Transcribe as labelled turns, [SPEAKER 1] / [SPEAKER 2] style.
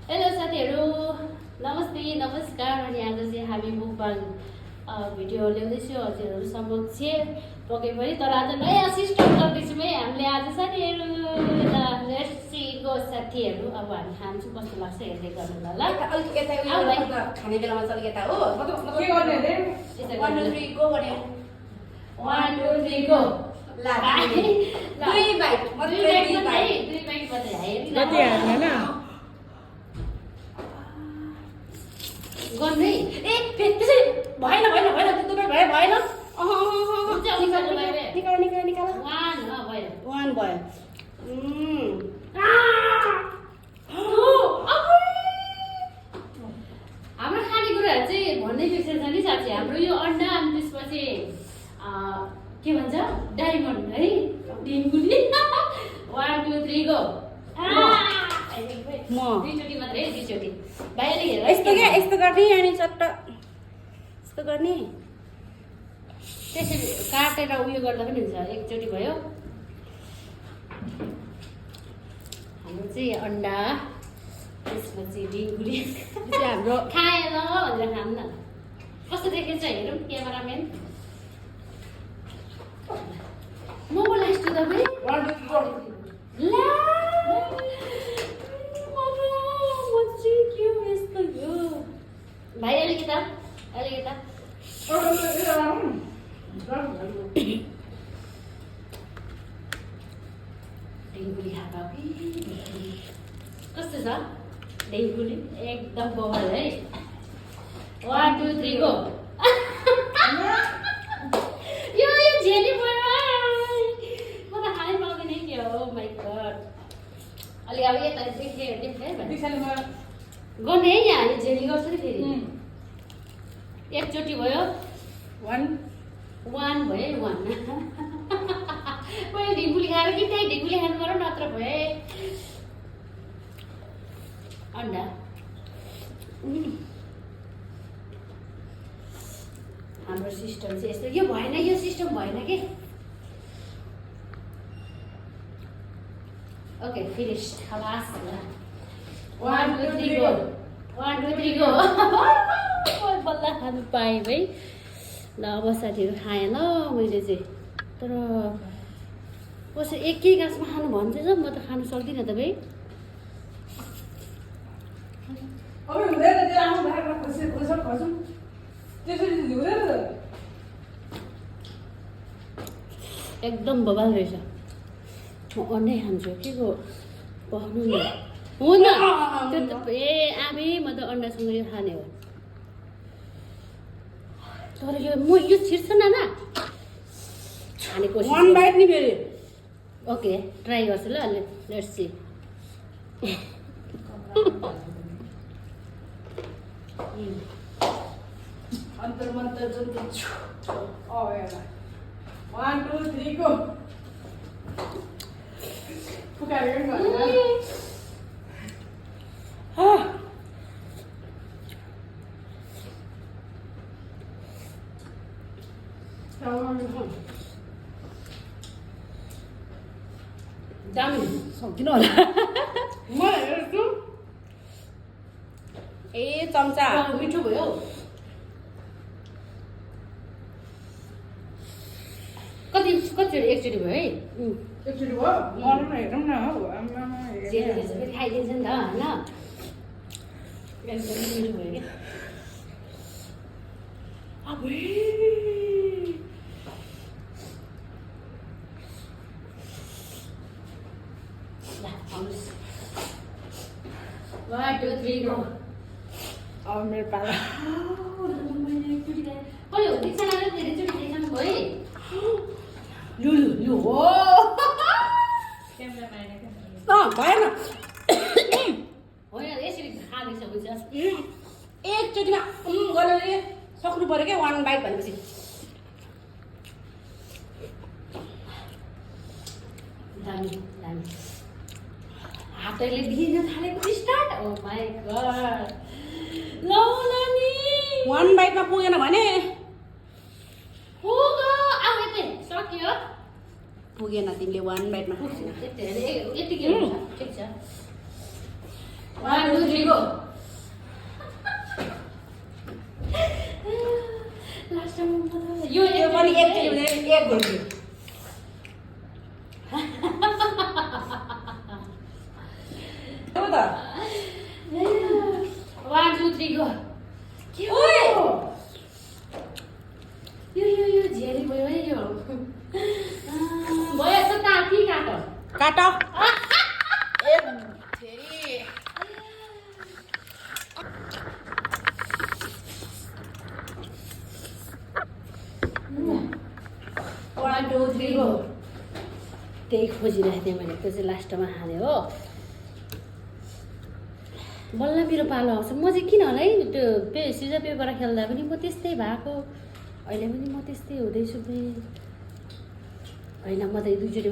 [SPEAKER 1] Hello साथीहरू, नमस्ते नमस्कार। अनि आज चाहिँ हामी मुकबाङ भिडियो ल्याउँदैछु हजुरहरू समक्ष पक्कै पनि। तर आज नयाँ सिस्टम गर्दैछौँ है हामीले आज साथीहरू। लेट्सीको साथीहरू अब हामी खान्छौँ, कस्तो लाग्छ हेर्दै गर्नु ल।
[SPEAKER 2] अलिक यता खाने बेलामा चाहिँ अलिक यता हो
[SPEAKER 3] के गर्ने अरे
[SPEAKER 2] 1 2 3 गो भन्यो
[SPEAKER 1] 1 2 3 गो
[SPEAKER 2] ला दुई बाइट मात्रै
[SPEAKER 1] दुई बाइट मात्रै
[SPEAKER 3] कति हाल्ने न
[SPEAKER 1] गर्नै
[SPEAKER 2] ए त्यसै भएन भएन भएन त्यो दुई भए भएन निकाल निकाल निकाल
[SPEAKER 1] 1 भयो
[SPEAKER 2] 1 भयो
[SPEAKER 1] हाम्रो खानेकुराहरू चाहिँ भन्नै बिर्सेछ नि साथी। हाम्रो यो अन्डा अनि त्यसपछि के भन्छ डायमन्ड है ढिङ्गुली 1 2 3 गो दुईचोटि मात्रै है दुईचोटि बाहिर हेर
[SPEAKER 2] यस्तो क्या यस्तो गर्ने अनि चट्ट यस्तो गर्ने
[SPEAKER 1] त्यसरी काटेर उयो गर्दा पनि हुन्छ। एकचोटि भयो हाम्रो चाहिँ अन्डा त्यसपछि ढिङ्गुली हाम्रो खाएन भनेर खानु न कस्तो देखेछ हेरौँ क्यामेराम्यान। मोमो लास्ट तपाईँ ला भाइ अलिकता ढिङ्गुली खाँदा कस्तो छ ढिङ्गुली एकदम बवाल है 1 2 3 गो यो झेली पऱ्यो म त खानै पाउँदैन के हो माइ गड। अलि अब यता देख्ने है गर्ने है यहाँ यो झेली गर्छ नि फेरि एकचोटि भयो 1 भयो 1 मैले ढिङ्गुली खाएर कि त्यही ढिङ्गुली खानु पर्यो नत्र भए अन्डा हाम्रो सिस्टम चाहिँ यस्तो यो भएन यो सिस्टम भएन कि ओके फिनिस खलास 1 2 3 गो 1 2 3 गो बल्ल खानु पाएँ है। ल अब साथीहरू खाएँ ल मैले चाहिँ तर कसै एकै गाँसमा खानु भन्छ म त खानु सक्दिनँ त भाइ।
[SPEAKER 3] अब हुँदैन त्यो आमा भागमा खुसी खुसी खसौँ त्यसरी हुँदैन त
[SPEAKER 1] एकदम बबाल रहेछ। म अन्डै खान्छु के को पकाउनु नि हुन्न त्यो त ए आमे म त अन्डासँग यो खाने हो। तर यो म यो छिर्छ नाना खाने कोसिस
[SPEAKER 2] 1 बाइट नि फेरि
[SPEAKER 1] ओके ट्राई गर्छु ल लेट्स सी।
[SPEAKER 3] अन्तर मन्तर जति ओ हेर 1 2 3 गो पुकारेर गर्नु
[SPEAKER 1] दामी सक्दिनँ होला
[SPEAKER 3] म हेर्छु
[SPEAKER 2] ए चम्चा
[SPEAKER 1] मिठो भयो कतिचोटि एकचोटि भयो है
[SPEAKER 3] एकचोटि भयो अरू हेरौँ न हौ आमा
[SPEAKER 1] फेरि खाइदिन्छ नि त होइन एकदम मिठो भयो क्या। One, 2, 3 गो
[SPEAKER 3] अब मेरो पाला
[SPEAKER 1] कहिले हो दीक्षालाई धेरैचोटि देखाउनु भयो लु हो
[SPEAKER 2] भएन
[SPEAKER 1] होइन यसरी खाँदैछ हुन्छ
[SPEAKER 2] एकचोटिमा गरेर सक्नु पर्यो क्या 1 बाइट भनेपछि
[SPEAKER 1] दामी हातैले दिन थालेको स्टार्ट ओ माई गड लौ नानी
[SPEAKER 2] 1 बाइटमा पुगेन भने
[SPEAKER 1] पुग्यो अब सक्यो
[SPEAKER 2] पुगेन तिमीले 1 बाइटमा
[SPEAKER 1] यतिकै हुन्छ ठिक छ 1 2 3 गो लास्टमा यो
[SPEAKER 2] यो पनि एकचोटि हुँदैन एक घुम्यो हो त
[SPEAKER 1] 1 2 3 गो के हो यो झेरी भयो है यो भयो त काटी काट
[SPEAKER 2] काट ए फेरि
[SPEAKER 1] 1 2 3 गो त्यही खोजिरहेको थिएँ मैले त्यो चाहिँ लास्टमा हालेँ हो बल्ल मेरो पालो आउँछ म चाहिँ किन होला है त्यो सिजर पेपर खेल्दा पनि म त्यस्तै भएको अहिले पनि म त्यस्तै हुँदैछु होइन म त दुईचोटि